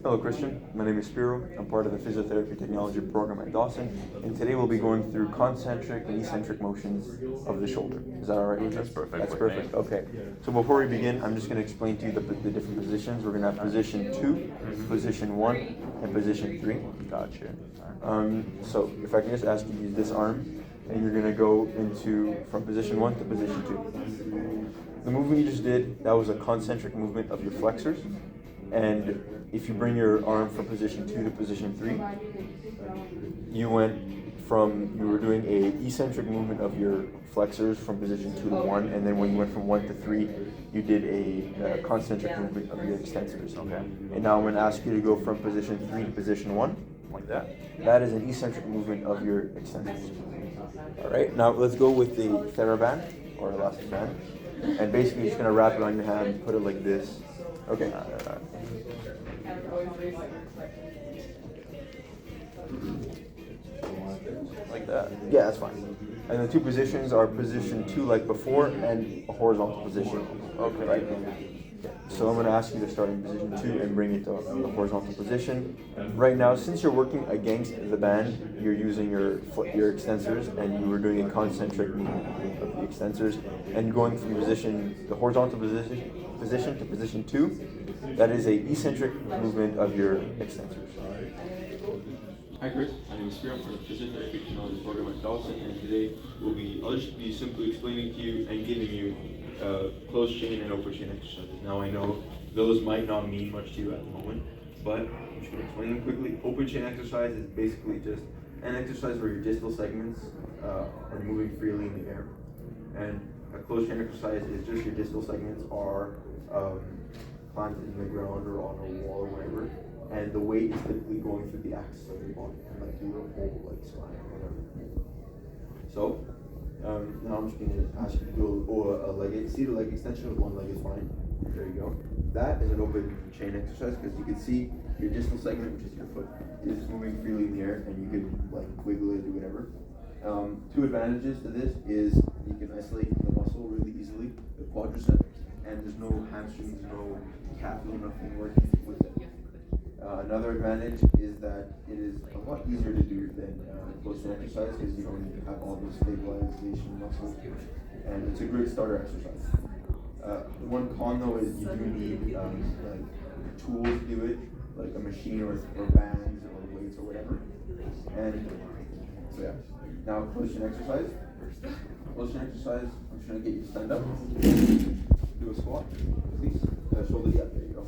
Hello Christian, my name is Spiro. I'm part of the physiotherapy technology program at Dawson, and today we'll be going through concentric and eccentric motions of the shoulder. Is that alright with you? That's perfect. That's perfect, okay. So before we begin, I'm just going to explain to you the different positions. We're going to have position 2, position 1, and position 3. Gotcha. So if I can just ask you to use this arm, and you're going to go from position 1 to position 2. The movement you just did, that was a concentric movement of your flexors. And if you bring your arm from position 2 to position 3, you were doing a eccentric movement of your flexors from position 2 to 1, and then when you went from 1 to 3, you did a concentric movement of your extensors. Okay. And now I'm going to ask you to go from position 3 to position 1, like that. That is an eccentric movement of your extensors. Alright, now let's go with the theraband, or elastic band. And basically, you're just going to wrap it on your hand, put it like this. Okay. Like that. Yeah, that's fine. And the two positions are position 2 like before and a horizontal position. Okay. Right? So I'm going to ask you to start in position 2 and bring it to a horizontal position. Right now, since you're working against the band, you're using your extensors, and you were doing a concentric movement of the extensors, and going from the horizontal position to position 2, that is a eccentric movement of your extensors. Hi Chris, my name is Spiro. I'm from the physiotherapy technology program at Dawson, and today I'll just be simply explaining to you and giving you closed chain and open chain exercises. Now I know those might not mean much to you at the moment, but I'm just going to explain them quickly. Open chain exercise is basically just an exercise where your distal segments are moving freely in the air, and a closed chain exercise is just your distal segments are planted in the ground or on a wall or whatever, and the weight is typically going through the axis of your body, and like your whole spine or whatever. So now I'm just going to ask you to do a seated leg extension with one leg is fine. There you go. That is an open chain exercise because you can see your distal segment, which is your foot, is moving freely in the air, and you can like wiggle it, do whatever. Two advantages to this is you can isolate the muscle really easily, the quadricep, and there's no hamstrings, no calf, nothing working with it. Another advantage is that it is a lot easier to do than closed chain exercise because you don't need to have all those stabilization muscles, and it's a great starter exercise. One con though is you do need like tools to do it, like a machine or bands or weights or whatever. And so yeah. Now closed chain exercise. Closed chain exercise. I'm just gonna get you to stand up. Do a squat, please. Shoulder gap. There you go.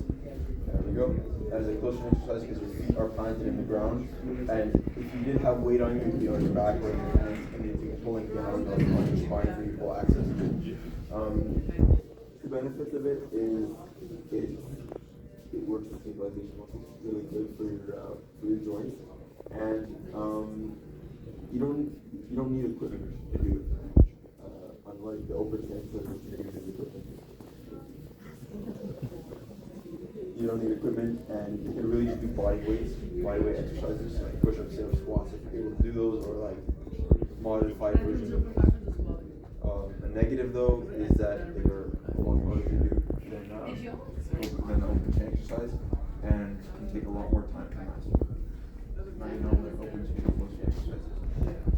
There we go. That is a closed chain exercise because your feet are planted in the ground, and if you did have weight on you, it would be on your back or your hands, and you'd be pulling down on your spine for equal access. The benefits of it is it works for stabilization muscles. It's really good for your joints, and you don't need equipment to do it. Unlike the open chain exercise, which uses equipment. You don't need equipment, and you can really just do body weight exercises like push-ups, sit-ups, squats if you're able to do those, or like modified versions of them. The negative though is that they're a lot harder to do than the open chain exercise, and can take a lot more time to master. Right now, the open chain